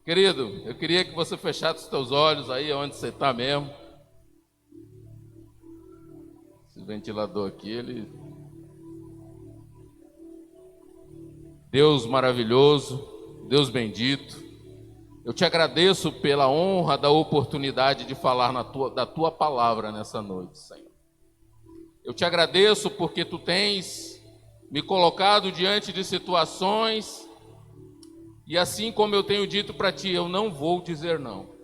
Querido, eu queria que você fechasse os teus olhos aí onde você está mesmo. Esse ventilador aqui, ele... Deus maravilhoso, Deus bendito, eu te agradeço pela honra da oportunidade de falar da tua palavra nessa noite, Senhor. Eu te agradeço porque tu tens me colocado diante de situações e assim como eu tenho dito para ti, eu não vou dizer não.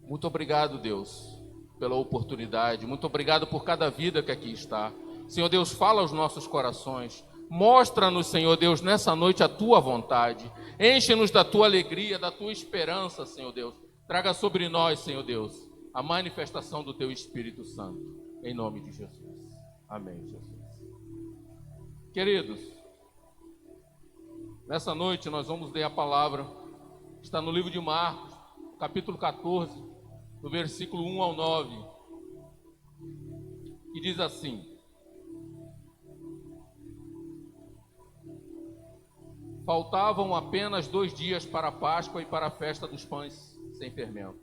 Muito obrigado, Deus, pela oportunidade. Muito obrigado por cada vida que aqui está. Senhor Deus, fala aos nossos corações. Mostra-nos, Senhor Deus, nessa noite a tua vontade. Enche-nos da tua alegria, da tua esperança, Senhor Deus. Traga sobre nós, Senhor Deus, a manifestação do teu Espírito Santo. Em nome de Jesus. Amém, Jesus. Queridos, nessa noite nós vamos ler a palavra. Está no livro de Marcos, capítulo 14, do versículo 1 ao 9. E diz assim: faltavam apenas 2 dias para a Páscoa e para a festa dos pães sem fermento.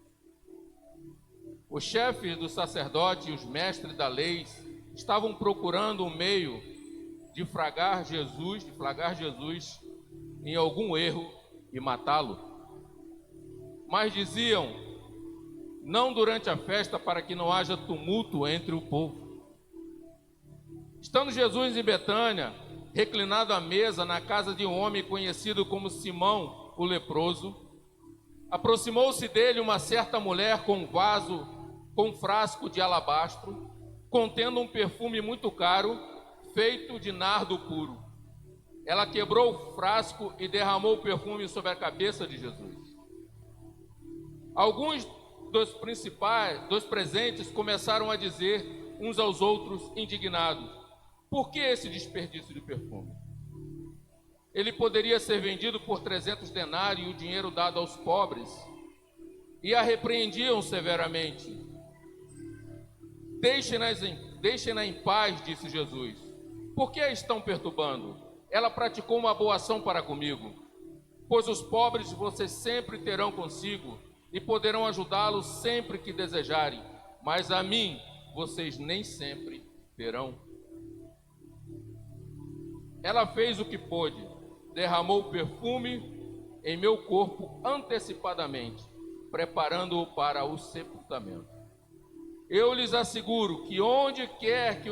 Os chefes dos sacerdotes e os mestres da lei estavam procurando um meio de flagrar Jesus em algum erro e matá-lo. Mas diziam: não durante a festa, para que não haja tumulto entre o povo. Estando Jesus em Betânia, reclinado à mesa na casa de um homem conhecido como Simão, o leproso, aproximou-se dele uma certa mulher com um frasco de alabastro, contendo um perfume muito caro, feito de nardo puro. Ela quebrou o frasco e derramou o perfume sobre a cabeça de Jesus. Alguns dos presentes começaram a dizer uns aos outros, indignados: por que esse desperdício de perfume? Ele poderia ser vendido por 300 denários e o dinheiro dado aos pobres. E a repreendiam severamente. Deixem-na em paz, disse Jesus. Por que a estão perturbando? Ela praticou uma boa ação para comigo. Pois os pobres vocês sempre terão consigo e poderão ajudá-los sempre que desejarem. Mas a mim vocês nem sempre terão. Ela fez o que pôde, derramou o perfume em meu corpo antecipadamente, preparando-o para o sepultamento. Eu lhes asseguro que onde quer que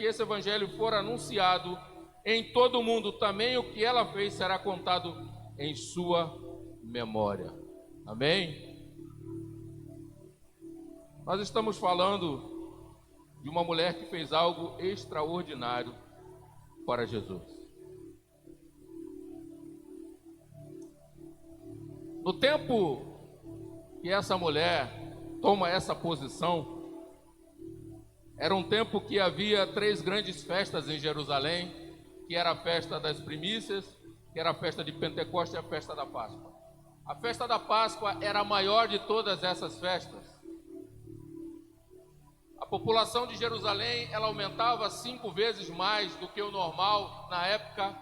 esse evangelho for anunciado, em todo o mundo também o que ela fez será contado em sua memória. Amém? Nós estamos falando de uma mulher que fez algo extraordinário para Jesus. No tempo que essa mulher toma essa posição, era um tempo que havia 3 grandes festas em Jerusalém, que era a festa das primícias, que era a festa de Pentecostes e a festa da Páscoa. A festa da Páscoa era a maior de todas essas festas. A população de Jerusalém, ela aumentava 5 vezes mais do que o normal na época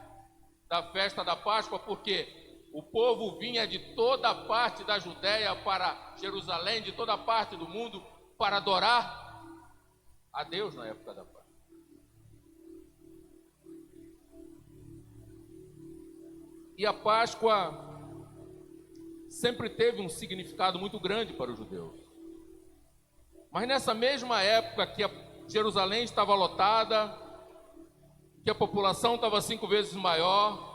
da festa da Páscoa, porque o povo vinha de toda parte da Judéia para Jerusalém, de toda parte do mundo, para adorar a Deus na época da Páscoa. E a Páscoa sempre teve um significado muito grande para os judeus. Mas nessa mesma época que Jerusalém estava lotada, que a população estava 5 vezes maior,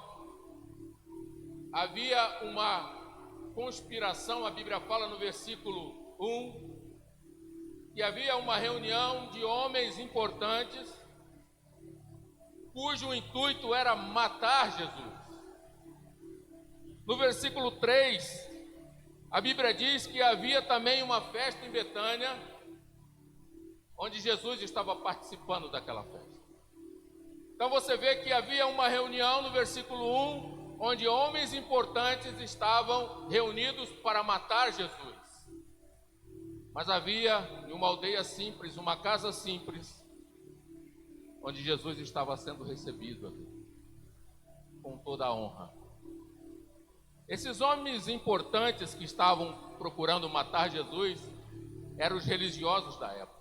havia uma conspiração. A Bíblia fala no versículo 1, que havia uma reunião de homens importantes, cujo intuito era matar Jesus. No versículo 3, a Bíblia diz que havia também uma festa em Betânia, onde Jesus estava participando daquela festa. Então você vê que havia uma reunião no versículo 1, onde homens importantes estavam reunidos para matar Jesus. Mas havia em uma aldeia simples, uma casa simples, onde Jesus estava sendo recebido com toda a honra. Esses homens importantes que estavam procurando matar Jesus eram os religiosos da época.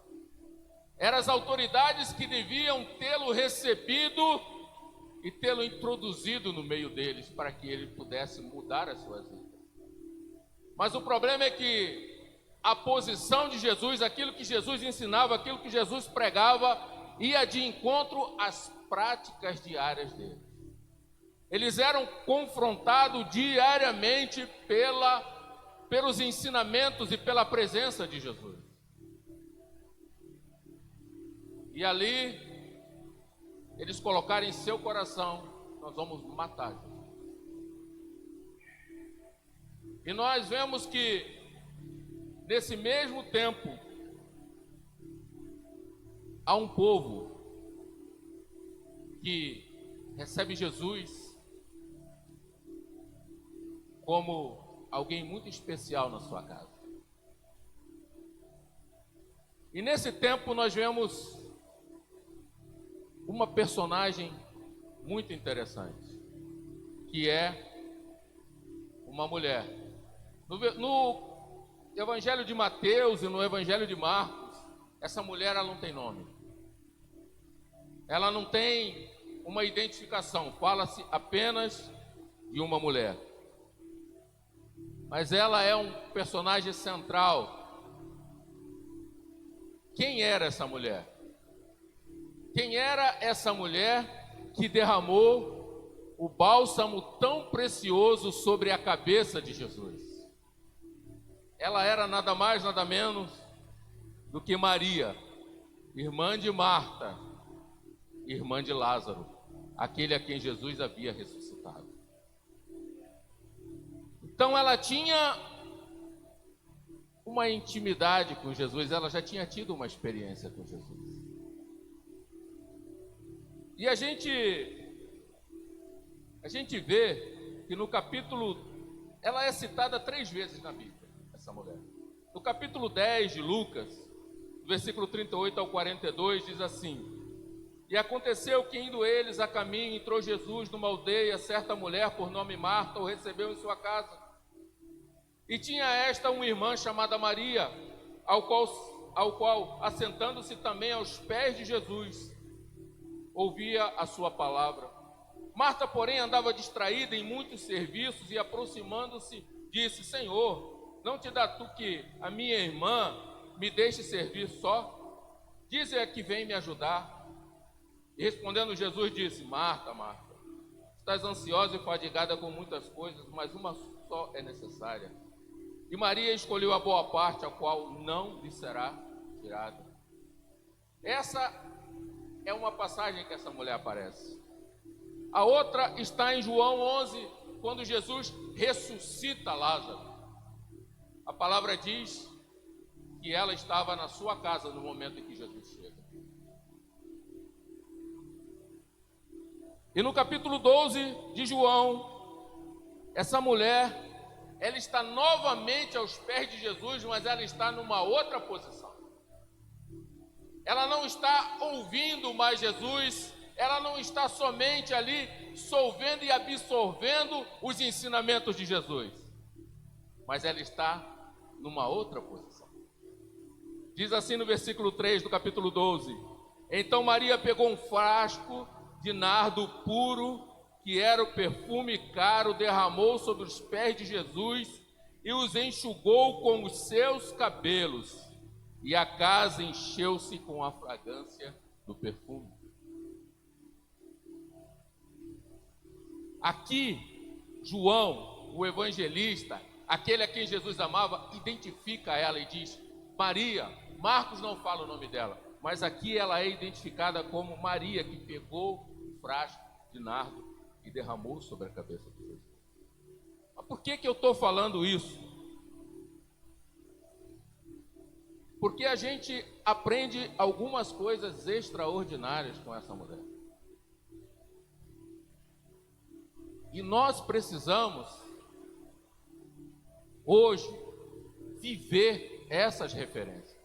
Eram as autoridades que deviam tê-lo recebido e tê-lo introduzido no meio deles para que ele pudesse mudar as suas vidas. Mas o problema é que a posição de Jesus, aquilo que Jesus ensinava, aquilo que Jesus pregava, ia de encontro às práticas diárias dele. Eles eram confrontados diariamente pelos ensinamentos e pela presença de Jesus. E ali, eles colocaram em seu coração: nós vamos matar Jesus. E nós vemos que, nesse mesmo tempo, há um povo que recebe Jesus como alguém muito especial na sua casa. E nesse tempo nós vemos uma personagem muito interessante, que é uma mulher. No Evangelho de Mateus e no Evangelho de Marcos, essa mulher ela não tem nome. Ela não tem uma identificação, fala-se apenas de uma mulher. Mas ela é um personagem central. Quem era essa mulher? Quem era essa mulher que derramou o bálsamo tão precioso sobre a cabeça de Jesus? Ela era nada mais, nada menos do que Maria, irmã de Marta, irmã de Lázaro, aquele a quem Jesus havia ressuscitado. Então ela tinha uma intimidade com Jesus, ela já tinha tido uma experiência com Jesus. E a gente vê que no capítulo, ela é citada 3 vezes na Bíblia, essa mulher. No capítulo 10 de Lucas, versículo 38 ao 42, diz assim: E aconteceu que, indo eles a caminho, entrou Jesus numa aldeia, certa mulher por nome Marta o recebeu em sua casa. E tinha esta uma irmã chamada Maria, ao qual assentando-se também aos pés de Jesus, ouvia a sua palavra. Marta, porém, andava distraída em muitos serviços e, aproximando-se, disse: Senhor, não te dá tu que a minha irmã me deixe servir só? Dize-a que vem me ajudar. E respondendo Jesus disse: Marta, Marta, estás ansiosa e fadigada com muitas coisas, mas uma só é necessária. E Maria escolheu a boa parte, a qual não lhe será tirada. Essa é uma passagem que essa mulher aparece. A outra está em João 11, quando Jesus ressuscita Lázaro. A palavra diz que ela estava na sua casa no momento em que Jesus chega. E no capítulo 12 de João, essa mulher, ela está novamente aos pés de Jesus, mas ela está numa outra posição. Ela não está ouvindo mais Jesus, ela não está somente ali solvendo e absorvendo os ensinamentos de Jesus, mas ela está numa outra posição. Diz assim no versículo 3 do capítulo 12: Então Maria pegou um frasco de nardo puro, que era o perfume caro, derramou sobre os pés de Jesus e os enxugou com os seus cabelos, e a casa encheu-se com a fragrância do perfume. Aqui, João, o evangelista, aquele a quem Jesus amava, identifica ela e diz: Maria. Marcos não fala o nome dela, mas aqui ela é identificada como Maria, que pegou um frasco de nardo e derramou sobre a cabeça de Jesus. Mas por que eu estou falando isso? Porque a gente aprende algumas coisas extraordinárias com essa mulher. E nós precisamos, hoje, viver essas referências.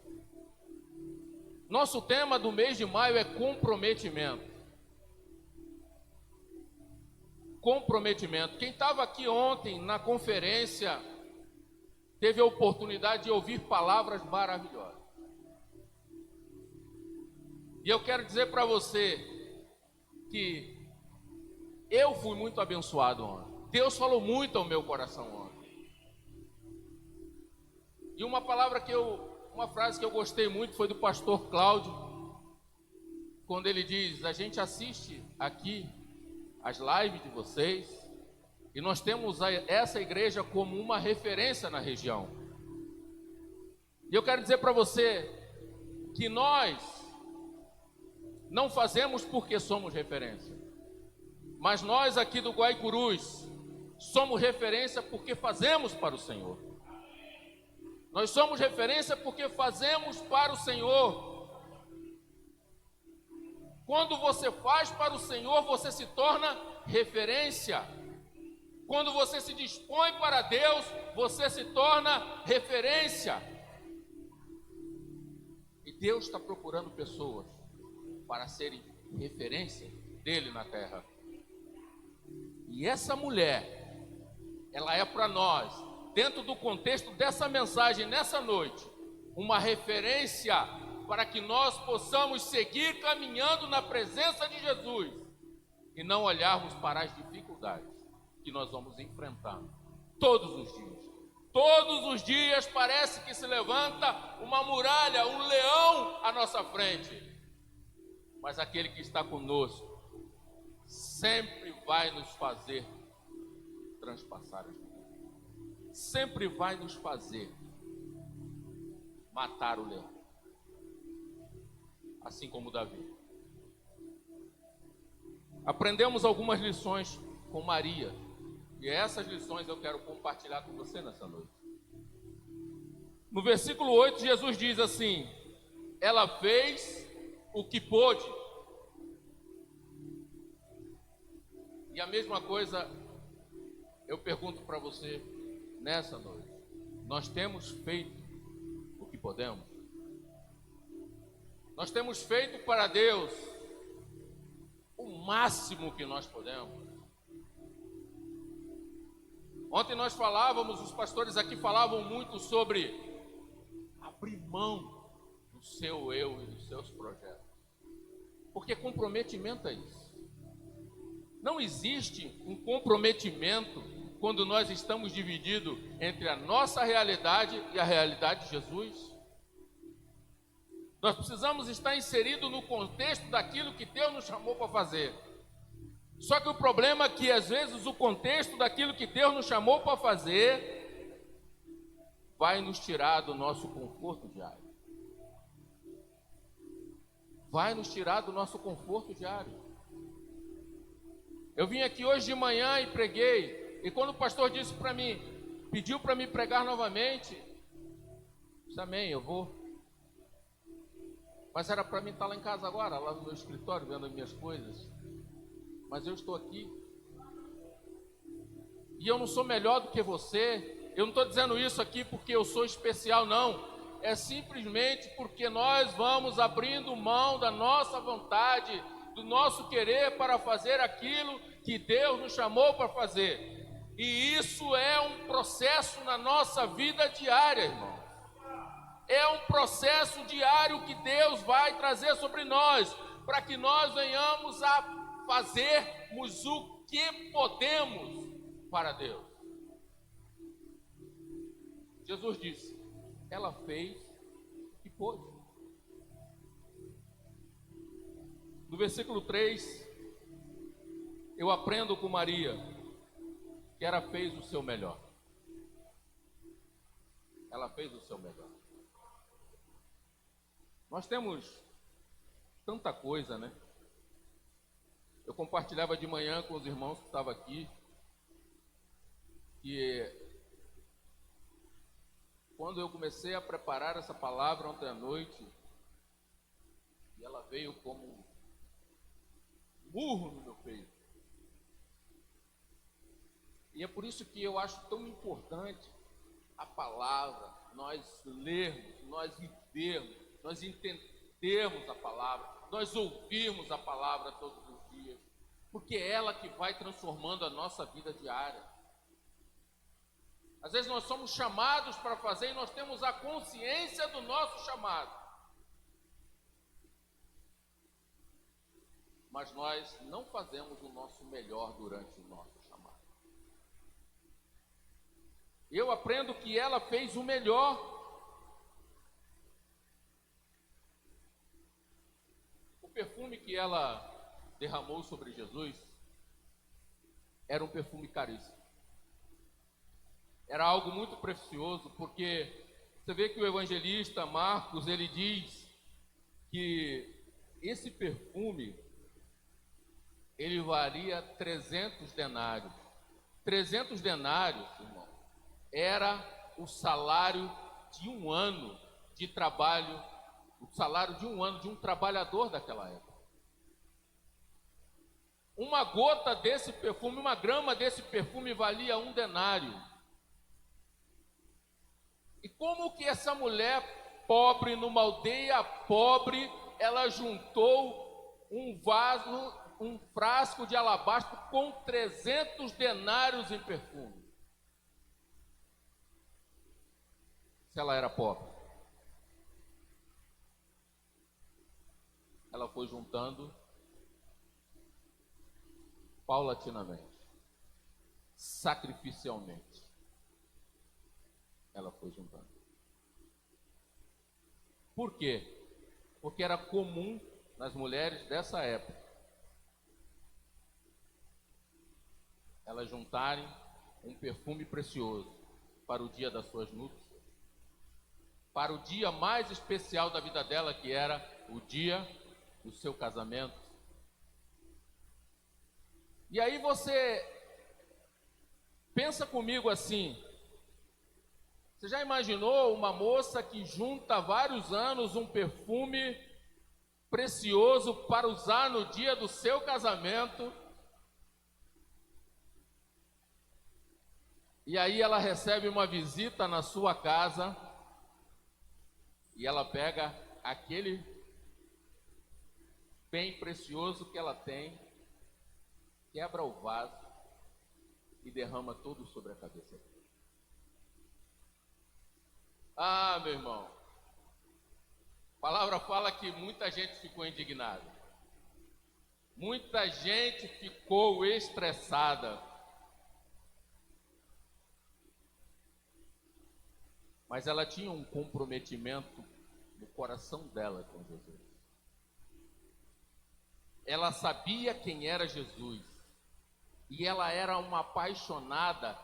Nosso tema do mês de maio é comprometimento. comprometimento. Quem estava aqui ontem na conferência teve a oportunidade de ouvir palavras maravilhosas. E eu quero dizer para você que eu fui muito abençoado ontem. Deus falou muito ao meu coração ontem. E uma frase que eu gostei muito foi do pastor Cláudio, quando ele diz: a gente assiste aqui as lives de vocês e nós temos essa igreja como uma referência na região. E eu quero dizer para você que nós não fazemos porque somos referência, mas nós aqui do Guaicurus somos referência porque fazemos para o Senhor. Nós somos referência porque fazemos para o Senhor. Quando você faz para o Senhor, você se torna referência. Quando você se dispõe para Deus, você se torna referência. E Deus está procurando pessoas para serem referência dele na terra. E essa mulher, ela é para nós, dentro do contexto dessa mensagem nessa noite, uma referência para que nós possamos seguir caminhando na presença de Jesus e não olharmos para as dificuldades que nós vamos enfrentar todos os dias. Todos os dias parece que se levanta uma muralha, um leão à nossa frente. Mas aquele que está conosco sempre vai nos fazer transpassar as muralhas. Sempre vai nos fazer matar o leão. Assim como Davi. Aprendemos algumas lições com Maria. E essas lições eu quero compartilhar com você nessa noite. No versículo 8, Jesus diz assim: ela fez o que pôde. E a mesma coisa eu pergunto para você nessa noite. Nós temos feito o que podemos? Nós temos feito para Deus o máximo que nós podemos? Ontem nós falávamos, os pastores aqui falavam muito sobre abrir mão do seu eu e dos seus projetos. Porque comprometimento é isso. Não existe um comprometimento quando nós estamos divididos entre a nossa realidade e a realidade de Jesus. Nós precisamos estar inseridos no contexto daquilo que Deus nos chamou para fazer. Só que o problema é que às vezes o contexto daquilo que Deus nos chamou para fazer vai nos tirar do nosso conforto diário. Vai nos tirar do nosso conforto diário. Eu vim aqui hoje de manhã e preguei, e quando o pastor disse para mim, pediu para me pregar novamente, disse: amém, eu vou. Mas era para mim estar lá em casa agora, lá no meu escritório, vendo as minhas coisas. Mas eu estou aqui. E eu não sou melhor do que você. Eu não estou dizendo isso aqui porque eu sou especial, não. É simplesmente porque nós vamos abrindo mão da nossa vontade, do nosso querer para fazer aquilo que Deus nos chamou para fazer. E isso é um processo na nossa vida diária, irmão. É um processo diário que Deus vai trazer sobre nós, para que nós venhamos a fazermos o que podemos para Deus. Jesus disse: ela fez o que pôde. No versículo 3, eu aprendo com Maria que ela fez o seu melhor. Ela fez o seu melhor. Nós temos tanta coisa, né? Eu compartilhava de manhã com os irmãos que estavam aqui, que quando eu comecei a preparar essa palavra ontem à noite, e ela veio como um murro no meu peito. E é por isso que eu acho tão importante a palavra, nós lermos, nós vivermos, nós entendermos a palavra, nós ouvirmos a palavra todos os dias. porque é ela que vai transformando a nossa vida diária. Às vezes nós somos chamados para fazer e nós temos a consciência do nosso chamado, mas nós não fazemos o nosso melhor durante o nosso chamado. Eu aprendo que ela fez o melhor. O perfume que ela derramou sobre Jesus era um perfume caríssimo. Era algo muito precioso, porque você vê que o evangelista Marcos, ele diz que esse perfume, ele valia 300 denários. 300 denários, irmão, era o salário de um ano de trabalho, o salário de um ano de um trabalhador daquela época. Uma gota desse perfume, uma grama desse perfume valia 1 denário. E como que essa mulher pobre, numa aldeia pobre, ela juntou um vaso, um frasco de alabastro com 300 denários em perfume? Se ela era pobre, ela foi juntando paulatinamente, sacrificialmente, ela foi juntando. Por quê? Porque era comum nas mulheres dessa época elas juntarem um perfume precioso para o dia das suas núpcias, para o dia mais especial da vida dela, que era o dia do seu casamento. E aí você pensa comigo assim: você já imaginou uma moça que junta há vários anos um perfume precioso para usar no dia do seu casamento, e aí ela recebe uma visita na sua casa e ela pega aquele bem precioso que ela tem, quebra o vaso e derrama todo sobre a cabeça dele? Ah, meu irmão, a palavra fala que muita gente ficou indignada, muita gente ficou estressada, mas ela tinha um comprometimento no coração dela com Jesus. Ela sabia quem era Jesus e ela era uma apaixonada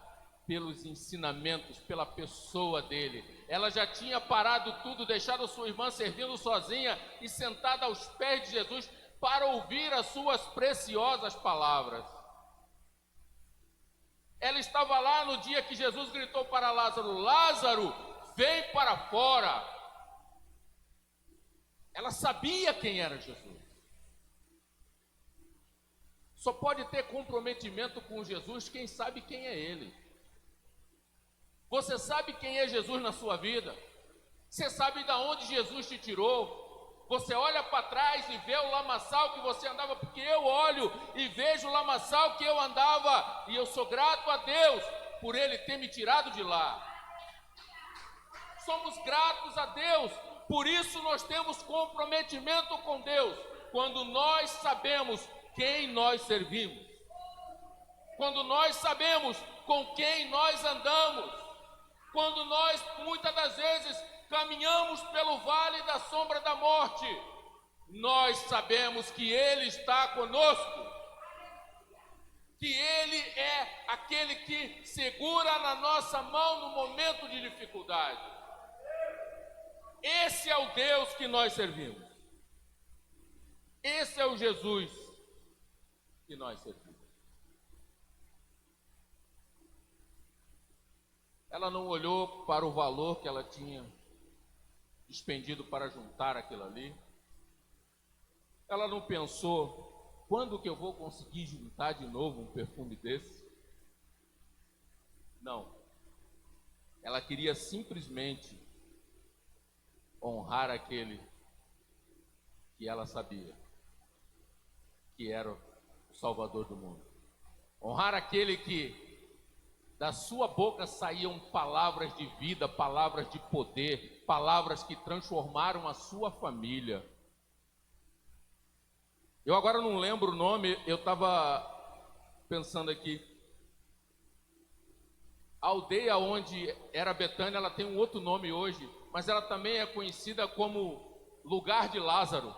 pelos ensinamentos, pela pessoa dele. Ela já tinha parado tudo, deixado sua irmã servindo sozinha e sentada aos pés de Jesus para ouvir as suas preciosas palavras. Ela estava lá no dia que Jesus gritou para Lázaro: Lázaro, vem para fora. Ela sabia quem era Jesus. Só pode ter comprometimento com Jesus quem sabe quem é Ele. Você sabe quem é Jesus na sua vida? Você sabe de onde Jesus te tirou? Você olha para trás e vê o lamaçal que você andava, porque eu olho e vejo o lamaçal que eu andava, e eu sou grato a Deus por Ele ter me tirado de lá. Somos gratos a Deus, por isso nós temos comprometimento com Deus, quando nós sabemos quem nós servimos, quando nós sabemos com quem nós andamos, quando nós muitas das vezes caminhamos pelo vale da sombra da morte, nós sabemos que Ele está conosco, que Ele é aquele que segura na nossa mão no momento de dificuldade. Esse é o Deus que nós servimos. Esse é o Jesus que nós servimos. Ela não olhou para o valor que ela tinha despendido para juntar aquilo ali. Ela não pensou: quando que eu vou conseguir juntar de novo um perfume desse? Não. Ela queria simplesmente honrar aquele que ela sabia que era o Salvador do mundo. Honrar aquele que da sua boca saíam palavras de vida, palavras de poder, palavras que transformaram a sua família. Eu agora não lembro o nome, eu estava pensando aqui. A aldeia onde era Betânia, ela tem um outro nome hoje, mas ela também é conhecida como lugar de Lázaro.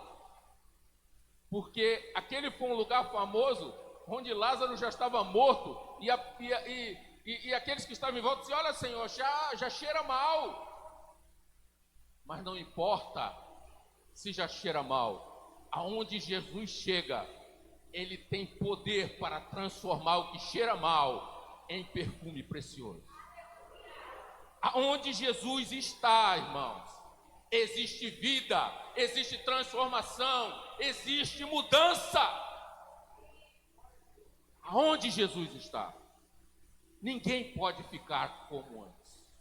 Porque aquele foi um lugar famoso, onde Lázaro já estava morto, e aqueles que estavam em volta diziam: olha, Senhor, já cheira mal. Mas não importa se já cheira mal, aonde Jesus chega, Ele tem poder para transformar o que cheira mal em perfume precioso. Aonde Jesus está, irmãos, existe vida, existe transformação, existe mudança. Aonde Jesus está, ninguém pode ficar como antes.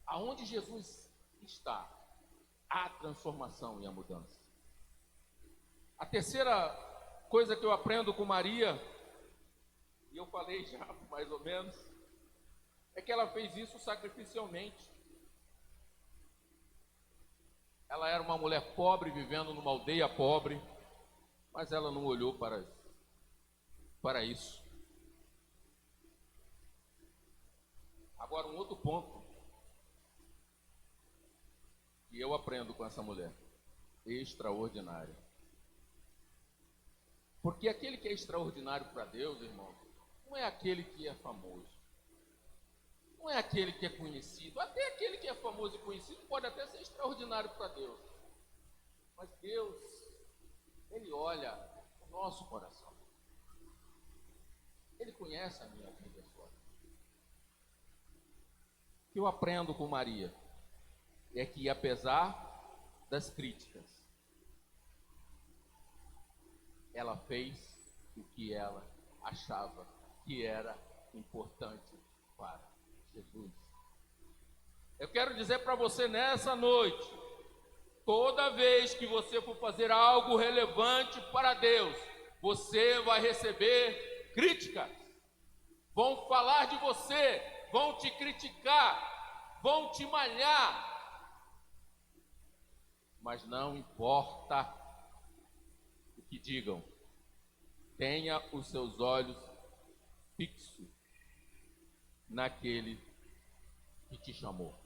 Aonde Jesus está, há transformação e a mudança. A terceira coisa que eu aprendo com Maria, e eu falei já mais ou menos, é que ela fez isso sacrificialmente. Ela era uma mulher pobre, vivendo numa aldeia pobre, mas ela não olhou para isso. Agora, um outro ponto que eu aprendo com essa mulher, extraordinária. Porque aquele que é extraordinário para Deus, irmão, não é aquele que é famoso, não é aquele que é conhecido. Até aquele que é famoso e conhecido pode até ser extraordinário para Deus, mas Deus, Ele olha o nosso coração. Ele conhece a minha vida só. O que eu aprendo com Maria é que, apesar das críticas, ela fez o que ela achava que era importante para Jesus. Eu quero dizer para você nessa noite, toda vez que você for fazer algo relevante para Deus, você vai receber críticas. Vão falar de você, vão te criticar, vão te malhar. Mas não importa o que digam, tenha os seus olhos fixos naquele que te chamou.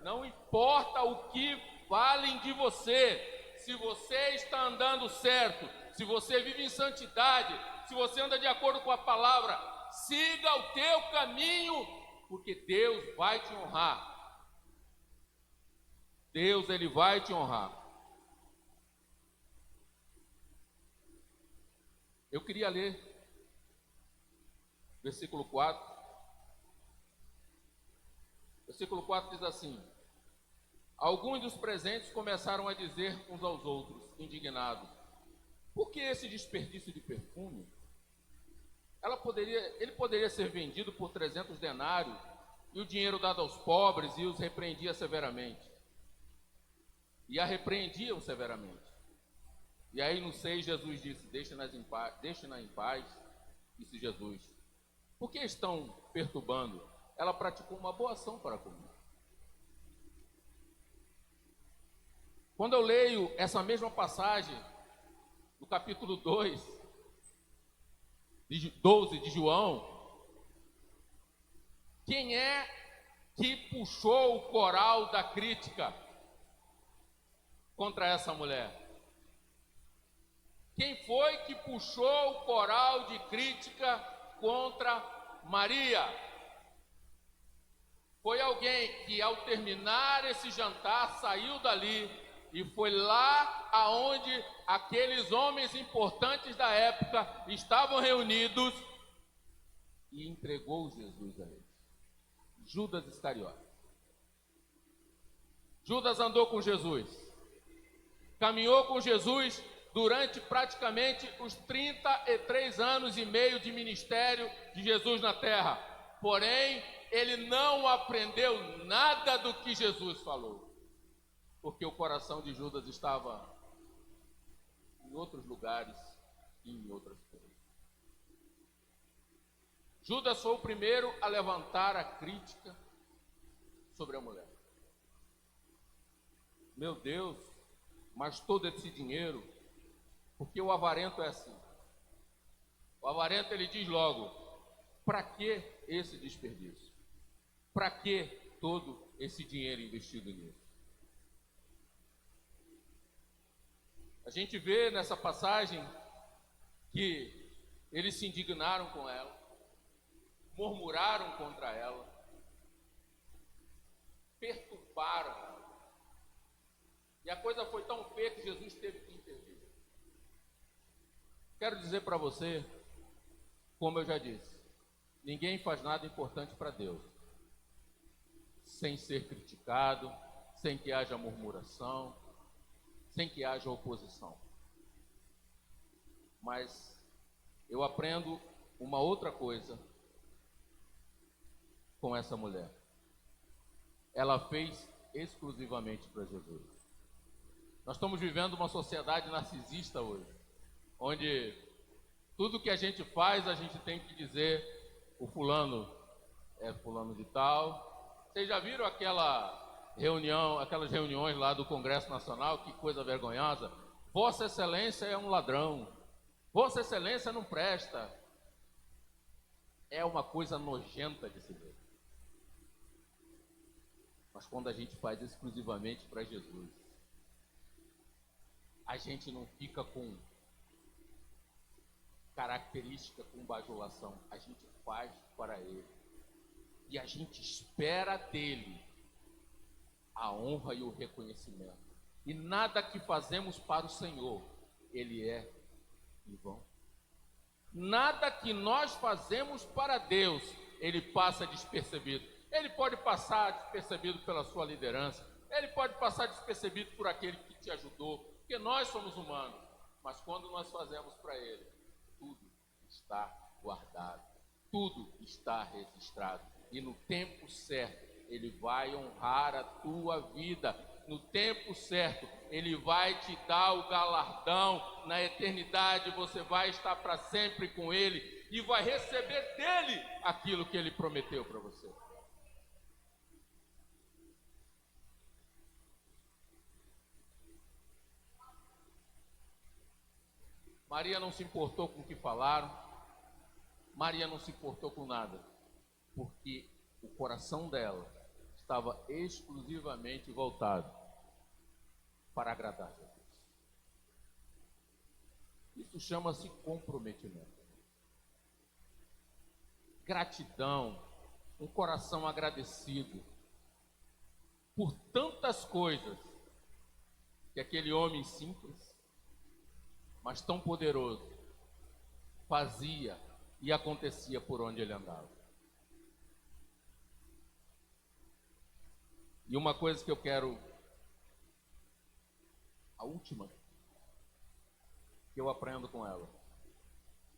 Não importa o que falem de você, se você está andando certo, se você vive em santidade, se você anda de acordo com a palavra, siga o teu caminho, porque Deus vai te honrar. Deus, Ele vai te honrar. Eu queria ler versículo 4. Versículo 4 diz assim: alguns dos presentes começaram a dizer uns aos outros, indignados: por que esse desperdício de perfume? Ele poderia ser vendido por 300 denários e o dinheiro dado aos pobres, e os repreendia severamente. E a repreendiam severamente. E aí no 6 Jesus disse: deixe-na em paz, disse Jesus. Por que estão perturbando? Ela praticou uma boa ação para comigo. Quando eu leio essa mesma passagem, no capítulo 12 de João, quem é que puxou o coral da crítica contra essa mulher? Quem foi que puxou o coral de crítica contra Maria? Foi alguém que, ao terminar esse jantar, saiu dali e foi lá aonde aqueles homens importantes da época estavam reunidos e entregou Jesus a eles. Judas Iscariote. Judas andou com Jesus, caminhou com Jesus durante praticamente os 33 anos e meio de ministério de Jesus na terra. Porém, ele não aprendeu nada do que Jesus falou, porque o coração de Judas estava em outros lugares e em outras coisas. Judas foi o primeiro a levantar a crítica sobre a mulher. Meu Deus, mas todo esse dinheiro, porque o avarento é assim. O avarento, ele diz logo: para que esse desperdício? Para que todo esse dinheiro investido nisso? A gente vê nessa passagem que eles se indignaram com ela, murmuraram contra ela, perturbaram ela. E a coisa foi tão feia que Jesus teve que intervir. Quero dizer para você, como eu já disse, ninguém faz nada importante para Deus sem ser criticado, sem que haja murmuração, sem que haja oposição. Mas eu aprendo uma outra coisa com essa mulher. Ela fez exclusivamente para Jesus. Nós estamos vivendo uma sociedade narcisista hoje, onde tudo que a gente faz, a gente tem que dizer: o fulano é fulano de tal. Vocês já viram aquelas reuniões lá do Congresso Nacional? Que coisa vergonhosa. Vossa Excelência é um ladrão. Vossa Excelência não presta. É uma coisa nojenta de se ver. Mas quando a gente faz exclusivamente para Jesus, a gente não fica com característica, com bajulação. A gente faz para Ele. E a gente espera dele a honra e o reconhecimento. E nada que fazemos para o Senhor, Ele é em vão. Nada que nós fazemos para Deus, Ele passa despercebido. Ele pode passar despercebido pela sua liderança, Ele pode passar despercebido por aquele que te ajudou, porque nós somos humanos. Mas quando nós fazemos para Ele, tudo está guardado, tudo está registrado. E no tempo certo, Ele vai honrar a tua vida. No tempo certo, Ele vai te dar o galardão. Na eternidade, você vai estar para sempre com Ele e vai receber dEle aquilo que Ele prometeu para você. Maria não se importou com o que falaram. Maria não se importou com nada, porque o coração dela estava exclusivamente voltado para agradar a Jesus. Isso chama-se comprometimento. Gratidão, um coração agradecido por tantas coisas que aquele homem simples, mas tão poderoso, fazia e acontecia por onde ele andava. E uma coisa que eu quero, a última, que eu aprendo com ela,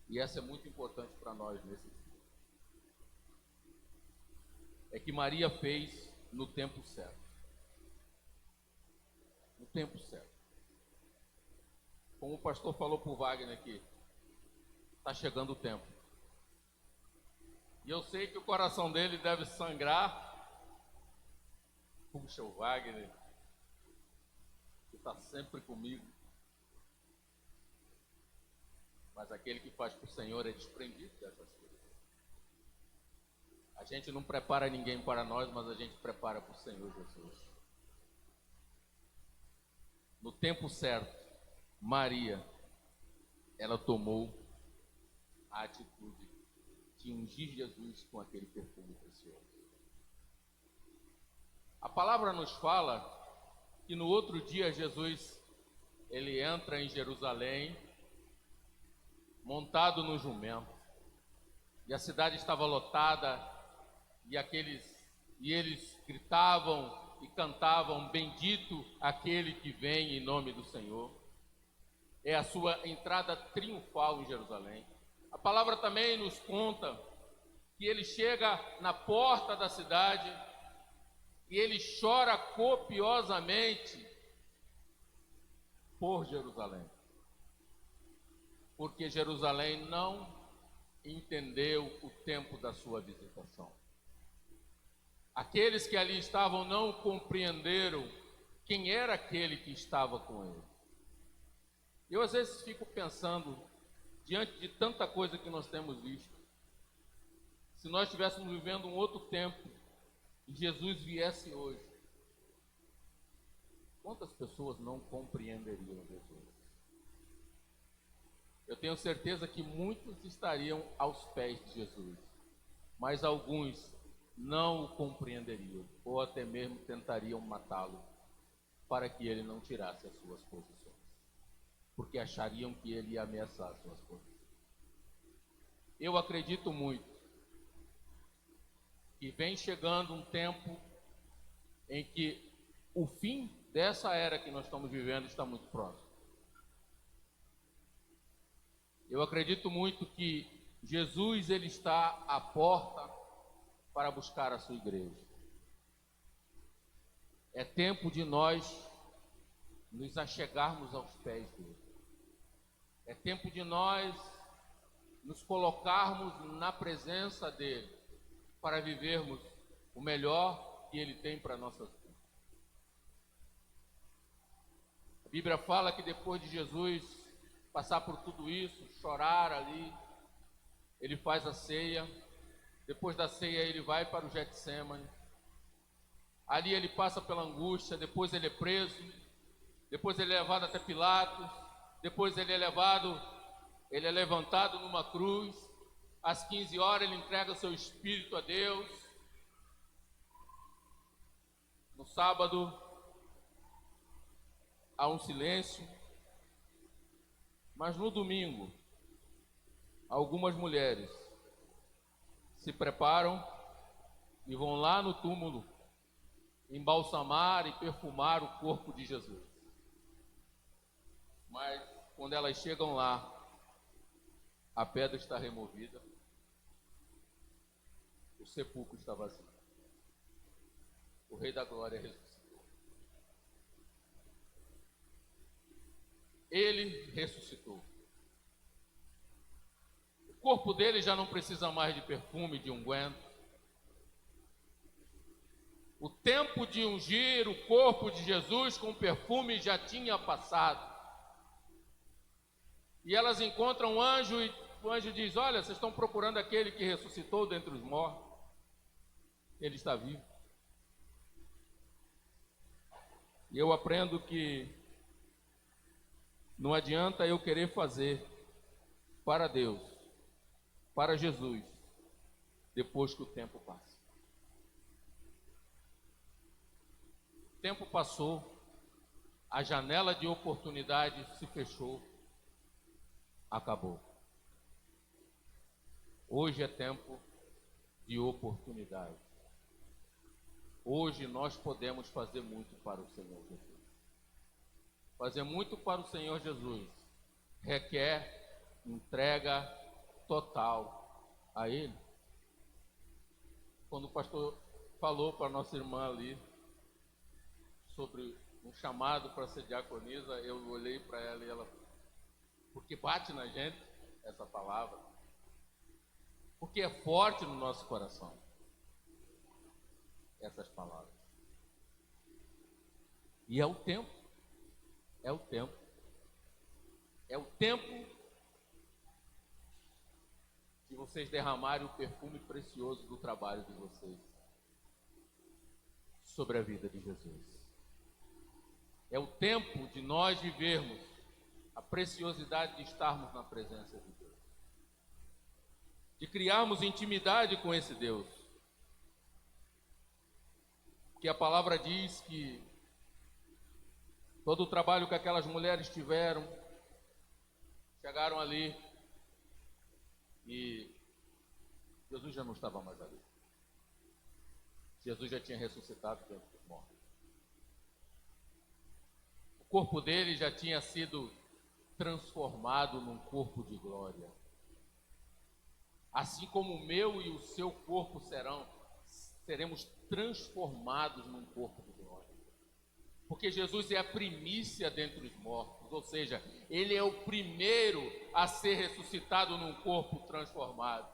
e essa é muito importante para nós nesse dia, é que Maria fez no tempo certo. No tempo certo. Como o pastor falou para o Wagner aqui, está chegando o tempo. E eu sei que o coração dele deve sangrar. Puxa, o Wagner, que está sempre comigo. Mas aquele que faz para o Senhor é desprendido dessas coisas. A gente não prepara ninguém para nós, mas a gente prepara para o Senhor Jesus. No tempo certo, Maria, ela tomou a atitude de ungir Jesus com aquele perfume precioso. A palavra nos fala que no outro dia Jesus, ele entra em Jerusalém, montado no jumento, e a cidade estava lotada, e eles gritavam e cantavam: bendito aquele que vem em nome do Senhor. É a sua entrada triunfal em Jerusalém. A palavra também nos conta que ele chega na porta da cidade e ele chora copiosamente por Jerusalém. porque Jerusalém não entendeu o tempo da sua visitação. Aqueles que ali estavam não compreenderam quem era aquele que estava com ele. Eu às vezes fico pensando, diante de tanta coisa que nós temos visto, se nós estivéssemos vivendo um outro tempo e Jesus viesse hoje, quantas pessoas não compreenderiam Jesus? Eu tenho certeza que muitos estariam aos pés de Jesus, mas alguns não o compreenderiam, ou até mesmo tentariam matá-lo, para que ele não tirasse as suas posições, porque achariam que ele ia ameaçar as suas posições. Eu acredito muito que vem chegando um tempo em que o fim dessa era que nós estamos vivendo está muito próximo. Eu acredito muito que Jesus ele está à porta para buscar a sua igreja. É tempo de nós nos achegarmos aos pés dele. É tempo de nós nos colocarmos na presença dele para vivermos o melhor que ele tem para nossas vidas. A Bíblia fala que depois de Jesus passar por tudo isso, chorar ali, ele faz a ceia. Depois da ceia ele vai para o Getsêmani. Ali ele passa pela angústia, depois ele é preso, depois ele é levado até Pilatos, depois ele é levantado numa cruz. Às 15 horas ele entrega o seu espírito a Deus. No sábado há um silêncio, mas no domingo algumas mulheres se preparam e vão lá no túmulo embalsamar e perfumar o corpo de Jesus. Mas quando elas chegam lá, a pedra está removida, o sepulcro está vazio. O Rei da Glória ressuscitou. Ele ressuscitou. O corpo dele já não precisa mais de perfume, de unguento. O tempo de ungir o corpo de Jesus com perfume já tinha passado. E elas encontram um anjo e o anjo diz: olha, vocês estão procurando aquele que ressuscitou dentre os mortos. Ele está vivo. E eu aprendo que não adianta eu querer fazer para Deus, para Jesus, depois que o tempo passa. O tempo passou, a janela de oportunidade se fechou, acabou. Hoje é tempo de oportunidade. Hoje nós podemos fazer muito para o Senhor Jesus. Fazer muito para o Senhor Jesus requer entrega total a Ele. Quando o pastor falou para a nossa irmã ali sobre um chamado para ser diaconisa, eu olhei para ela e ela, porque bate na gente essa palavra, porque é forte no nosso coração essas palavras. E é o tempo. É o tempo. É o tempo de vocês derramarem o perfume precioso do trabalho de vocês sobre a vida de Jesus. É o tempo de nós vivermos a preciosidade de estarmos na presença de Deus, de criarmos intimidade com esse Deus. Que a palavra diz que todo o trabalho que aquelas mulheres tiveram, chegaram ali e Jesus já não estava mais ali. Jesus já tinha ressuscitado dentre os mortos. O corpo dele já tinha sido transformado num corpo de glória. Assim como o meu e o seu corpo seremos transformados num corpo de glória. Porque Jesus é a primícia dentre os mortos, ou seja, ele é o primeiro a ser ressuscitado num corpo transformado.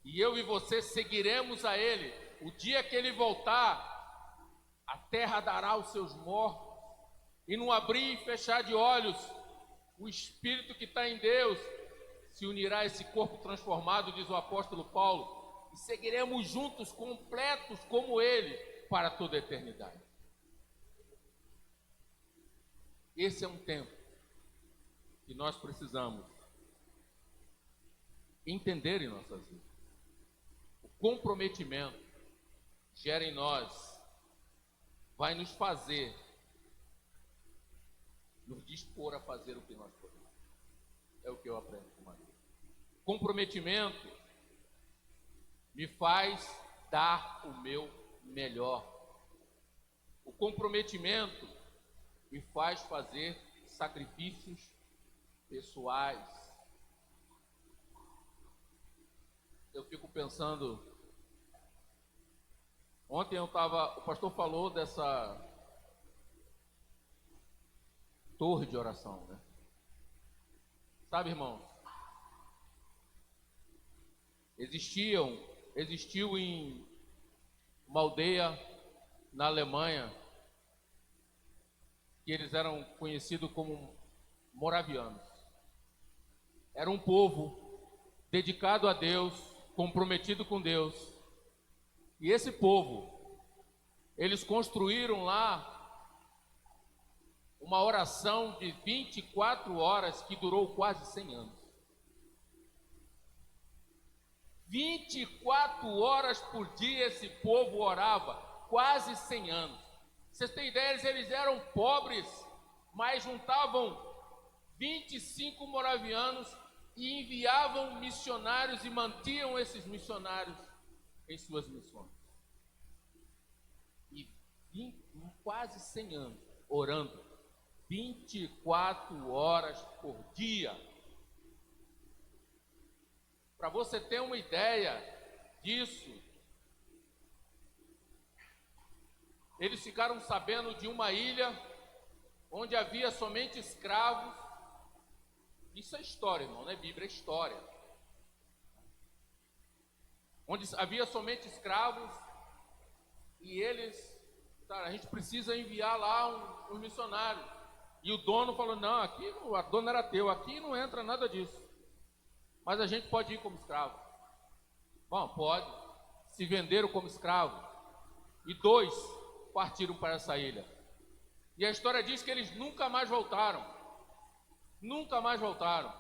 E eu e você seguiremos a ele. O dia que ele voltar, a terra dará os seus mortos, e num abrir e fechar de olhos, o Espírito que está em Deus se unirá a esse corpo transformado, diz o apóstolo Paulo, e seguiremos juntos, completos como ele, para toda a eternidade. Esse é um tempo que nós precisamos entender em nossas vidas. O comprometimento gera em nós, vai nos fazer, nos dispor a fazer o que nós podemos. É o que eu aprendo com Maria. Comprometimento me faz dar o meu melhor. O comprometimento me faz fazer sacrifícios pessoais. Eu fico pensando, ontem o pastor falou dessa torre de oração, né? Sabe, irmãos, existiu em uma aldeia na Alemanha, que eles eram conhecidos como moravianos. Era um povo dedicado a Deus, comprometido com Deus. E esse povo, eles construíram lá uma oração de 24 horas que durou quase 100 anos. 24 horas por dia esse povo orava, quase 100 anos. Vocês têm ideia, eles eram pobres, mas juntavam 25 moravianos e enviavam missionários e mantinham esses missionários em suas missões. E quase 100 anos orando, 24 horas por dia. Para você ter uma ideia disso, eles ficaram sabendo de uma ilha onde havia somente escravos. Isso é história, irmão, não é Bíblia, é história. Onde havia somente escravos e eles, cara, a gente precisa enviar lá um missionário. E o dono falou, não, aqui a dona era teu, aqui não entra nada disso. Mas a gente pode ir como escravo. Bom, pode. Se venderam como escravo. E 2 partiram para essa ilha. E a história diz que eles nunca mais voltaram. Nunca mais voltaram.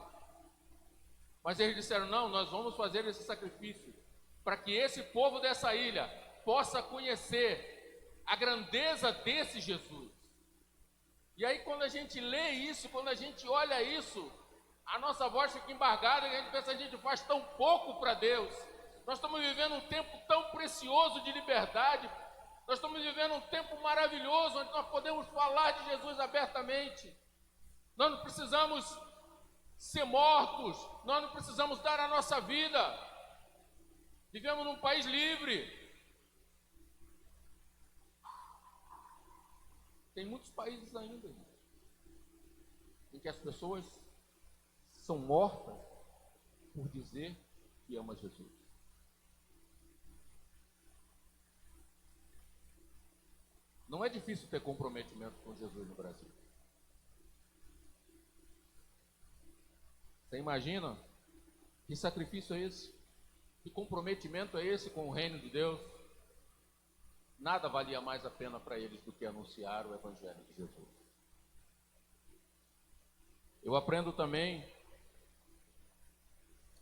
Mas eles disseram, não, nós vamos fazer esse sacrifício para que esse povo dessa ilha possa conhecer a grandeza desse Jesus. E aí quando a gente lê isso, quando a gente olha isso, a nossa voz fica embargada e a gente pensa, a gente faz tão pouco para Deus. Nós estamos vivendo um tempo tão precioso de liberdade. Nós estamos vivendo um tempo maravilhoso, onde nós podemos falar de Jesus abertamente. Nós não precisamos ser mortos, nós não precisamos dar a nossa vida. Vivemos num país livre. Tem muitos países ainda em que as pessoas são mortas por dizer que ama Jesus. Não é difícil ter comprometimento com Jesus no Brasil. Você imagina que sacrifício é esse? Que comprometimento é esse com o reino de Deus? Nada valia mais a pena para eles do que anunciar o Evangelho de Jesus. Eu aprendo também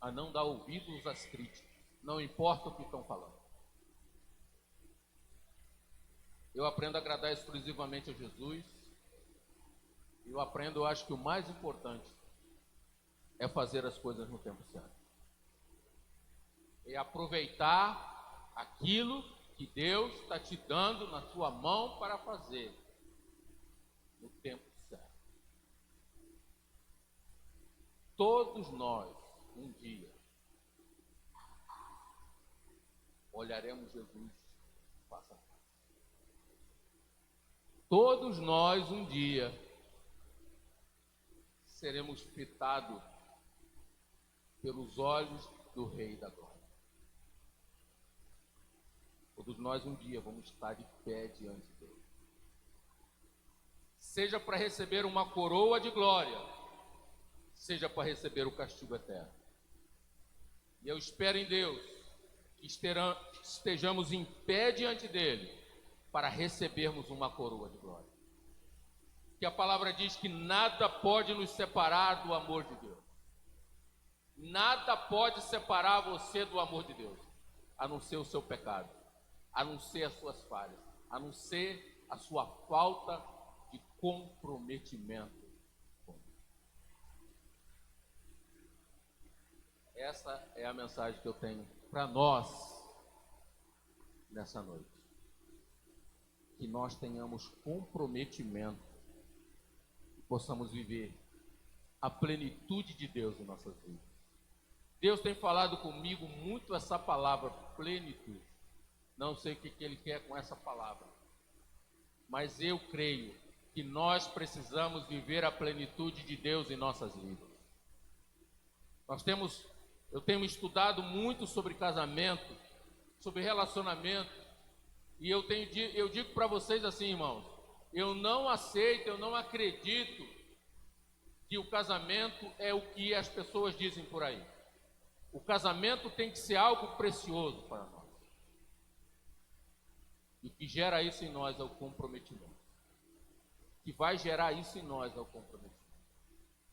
a não dar ouvidos às críticas, não importa o que estão falando. Eu aprendo a agradar exclusivamente a Jesus. Eu aprendo, eu acho que o mais importante é fazer as coisas no tempo certo. É aproveitar aquilo que Deus está te dando na sua mão para fazer no tempo certo. Todos nós, um dia, olharemos Jesus face a face. Todos nós um dia seremos fitados pelos olhos do Rei da Glória. Todos nós um dia vamos estar de pé diante dele. Seja para receber uma coroa de glória, seja para receber o castigo eterno. E eu espero em Deus que estejamos em pé diante dele para recebermos uma coroa de glória. Que a palavra diz que nada pode nos separar do amor de Deus. Nada pode separar você do amor de Deus, a não ser o seu pecado, a não ser as suas falhas, a não ser a sua falta de comprometimento com Deus. Essa é a mensagem que eu tenho para nós nessa noite. Que nós tenhamos comprometimento e possamos viver a plenitude de Deus em nossas vidas. Deus tem falado comigo muito essa palavra, plenitude. Não sei o que Ele quer com essa palavra, mas eu creio que nós precisamos viver a plenitude de Deus em nossas vidas. Eu tenho estudado muito sobre casamento, sobre relacionamento, e eu digo para vocês assim, irmãos, eu não aceito, eu não acredito que o casamento é o que as pessoas dizem por aí. O casamento tem que ser algo precioso para nós. E o que gera isso em nós é o comprometimento. O que vai gerar isso em nós é o comprometimento.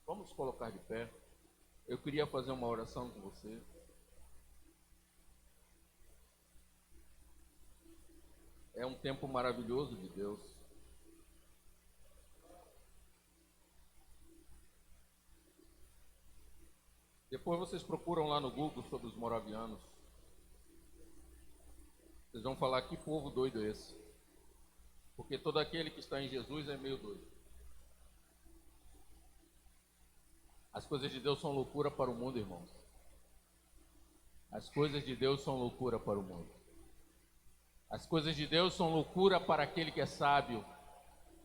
Vamos colocar de pé. Eu queria fazer uma oração com você. É um tempo maravilhoso de Deus. Depois vocês procuram lá no Google sobre os moravianos. Vocês vão falar que povo doido é esse. Porque todo aquele que está em Jesus é meio doido. As coisas de Deus são loucura para o mundo, irmãos. As coisas de Deus são loucura para o mundo. As coisas de Deus são loucura para aquele que é sábio,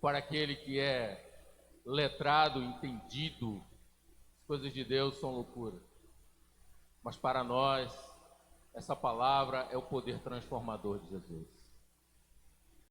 para aquele que é letrado, entendido. As coisas de Deus são loucura. Mas para nós, essa palavra é o poder transformador de Jesus.